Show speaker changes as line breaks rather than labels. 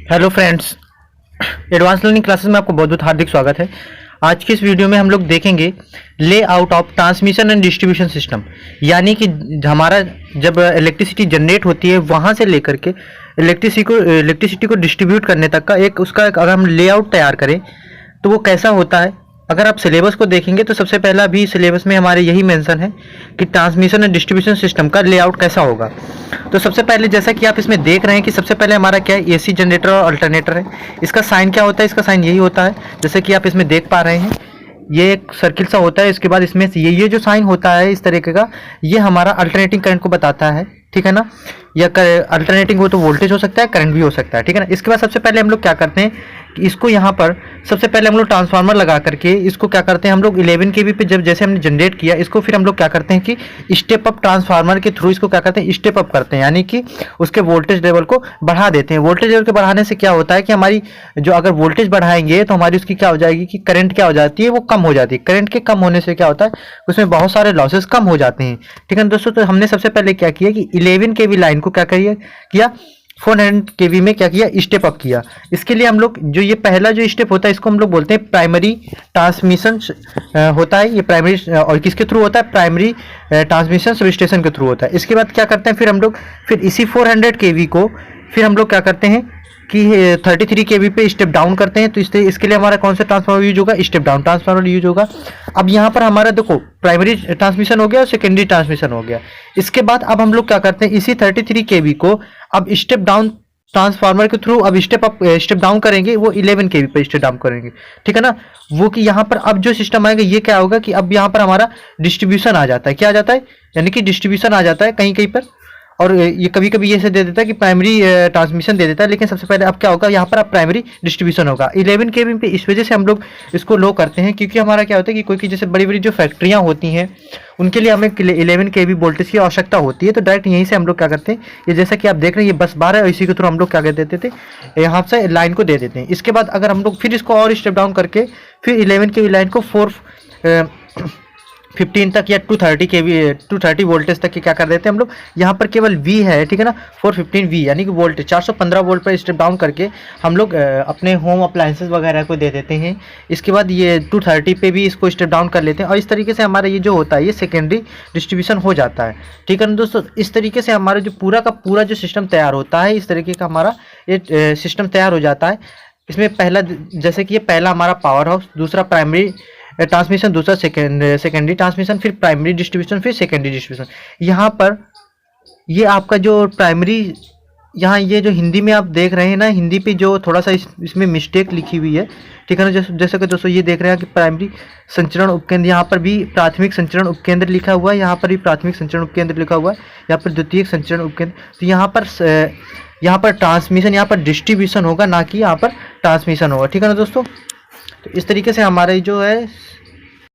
Hello friends, advance learning classes में आपको बहुत बहुत हार्दिक स्वागत है। आज की इस वीडियो में हम लोग देखेंगे layout of transmission and distribution system, यानी कि हमारा जब इलेक्ट्रिसिटी जनरेट होती है वहाँ से लेकर के इलेक्ट्रिसिटी को डिस्ट्रीब्यूट करने तक का अगर हम लेआउट तैयार करें तो वो कैसा होता है। अगर आप सिलेबस को देखेंगे तो सबसे पहला भी सिलेबस में हमारे यही मेंशन है कि ट्रांसमिशन एंड डिस्ट्रीब्यूशन सिस्टम का लेआउट कैसा होगा। तो सबसे पहले जैसा कि आप इसमें देख रहे हैं कि सबसे पहले हमारा क्या है, एसी जनरेटर और अल्टरनेटर है। इसका साइन क्या होता है? इसका साइन यही होता है जैसे कि आप इसमें देख पा रहे हैं, ये एक सर्किल सा होता है। इसके बाद इसमें ये जो साइन होता है इस तरीके का, ये हमारा अल्टरनेटिंग करंट को बताता है, ठीक है ना। या अल्टरनेटिंग हो तो वोल्टेज हो सकता है, करंट भी हो सकता है, ठीक है ना। इसके बाद सबसे पहले हम लोग क्या करते हैं कि इसको यहाँ पर सबसे पहले हम लोग ट्रांसफार्मर लगा करके इसको क्या करते हैं, हम लोग 11 kV पे जब जैसे हमने जनरेट किया इसको, फिर हम लोग क्या करते हैं कि स्टेप अप ट्रांसफार्मर के थ्रू इसको क्या करते हैं, स्टेप अप करते हैं, यानी कि उसके वोल्टेज लेवल को बढ़ा देते हैं। वोल्टेज लेवल के बढ़ाने से क्या होता है कि हमारी जो अगर वोल्टेज बढ़ाएंगे तो हमारी उसकी क्या हो जाएगी कि करंट क्या हो जाती है, वो कम हो जाती है। करंट के कम होने से क्या होता है, उसमें बहुत सारे लॉसेस कम हो जाते हैं, ठीक है ना दोस्तों। तो हमने सबसे पहले क्या किया कि 11 kV लाइन को क्या किया 400 kV में क्या किया, स्टेप अप किया। इसके लिए हम लोग जो ये पहला जो स्टेप होता है इसको हम लोग बोलते हैं प्राइमरी ट्रांसमिशन होता है। ये प्राइमरी और किसके थ्रू होता है, प्राइमरी ट्रांसमिशन सब स्टेशन के थ्रू होता है। इसके बाद क्या करते हैं, फिर हम लोग फिर इसी 400 kV को फिर हम लोग क्या करते हैं कि 33 kV पे स्टेप डाउन करते हैं। तो इसके लिए हमारा कौन सा ट्रांसफार्मर यूज होगा, स्टेप डाउन ट्रांसफार्मर यूज होगा। अब यहाँ पर हमारा देखो प्राइमरी ट्रांसमिशन हो गया और सेकेंडरी ट्रांसमिशन हो गया। इसके बाद अब हम लोग क्या करते हैं, इसी 33 kV को अब स्टेप डाउन ट्रांसफार्मर के थ्रू अब स्टेप डाउन करेंगे, वो 11 kV पे स्टेप डाउन करेंगे, ठीक है ना। वो कि यहाँ पर अब जो सिस्टम आएगा ये क्या होगा कि अब यहाँ पर हमारा डिस्ट्रीब्यूशन आ जाता है। क्या आ जाता है, यानी कि डिस्ट्रीब्यूशन आ जाता है कहीं कहीं पर। और ये कभी कभी ये से दे देता है कि प्राइमरी ट्रांसमिशन दे देता है, लेकिन सबसे पहले अब क्या होगा, यहाँ पर अब प्राइमरी डिस्ट्रीब्यूशन होगा 11 kV पे। इस वजह से हम लोग इसको लो करते हैं, क्योंकि हमारा क्या होता है कि कोई जैसे बड़ी बड़ी जो फैक्ट्रियाँ होती हैं उनके लिए हमें 11 kV वोल्टेज की आवश्यकता होती है। तो डायरेक्ट यहीं से हम लोग क्या करते हैं, ये जैसा कि आप देख रहे हैं ये बस बार है, इसी के थ्रू हम लोग क्या कर देते थे, यहाँ से लाइन को दे देते हैं। इसके बाद अगर हम लोग फिर इसको और स्टेप डाउन करके फिर 11 kV लाइन को 415 तक या 230 वोल्टेज तक की क्या कर देते हैं हम लोग। यहाँ पर केवल V है, ठीक है ना, 415 V यानी कि वोल्टेज 415 वोल्ट पर स्टेप डाउन करके हम लोग अपने होम अप्लायंसेस वगैरह को दे देते हैं। इसके बाद ये 230 पे भी इसको स्टेप डाउन कर लेते हैं, और इस तरीके से हमारा ये जो होता है ये सेकेंडरी डिस्ट्रीब्यूशन हो जाता है, ठीक है ना दोस्तों। इस तरीके से हमारा जो पूरा का पूरा जो सिस्टम तैयार होता है, इस तरीके का हमारा ये सिस्टम तैयार हो जाता है। इसमें पहला जैसे कि ये पहला हमारा पावर हाउस, दूसरा प्राइमरी ट्रांसमिशन, दूसरा सेकेंडरी ट्रांसमिशन, फिर प्राइमरी डिस्ट्रीब्यूशन, फिर सेकेंडरी डिस्ट्रीब्यूशन। यहाँ पर ये आपका जो प्राइमरी, यहाँ ये जो हिंदी में आप देख रहे हैं ना, हिंदी पे जो थोड़ा सा इसमें मिस्टेक लिखी हुई है, ठीक है ना। जैसे कि दोस्तों ये देख रहे हैं कि प्राइमरी संचरण उपकेंद्र, यहाँ पर भी प्राथमिक संचरण उपकेंद्र लिखा हुआ है, यहाँ पर भी प्राथमिक संचरण उपकेंद्र लिखा हुआ है, यहाँ पर द्वितीयक संचरण उपकेंद्र। तो यहाँ पर ट्रांसमिशन, यहाँ पर डिस्ट्रीब्यूशन होगा, ना कि यहाँ पर ट्रांसमिशन होगा, ठीक है ना दोस्तों। तो इस तरीके से हमारे जो है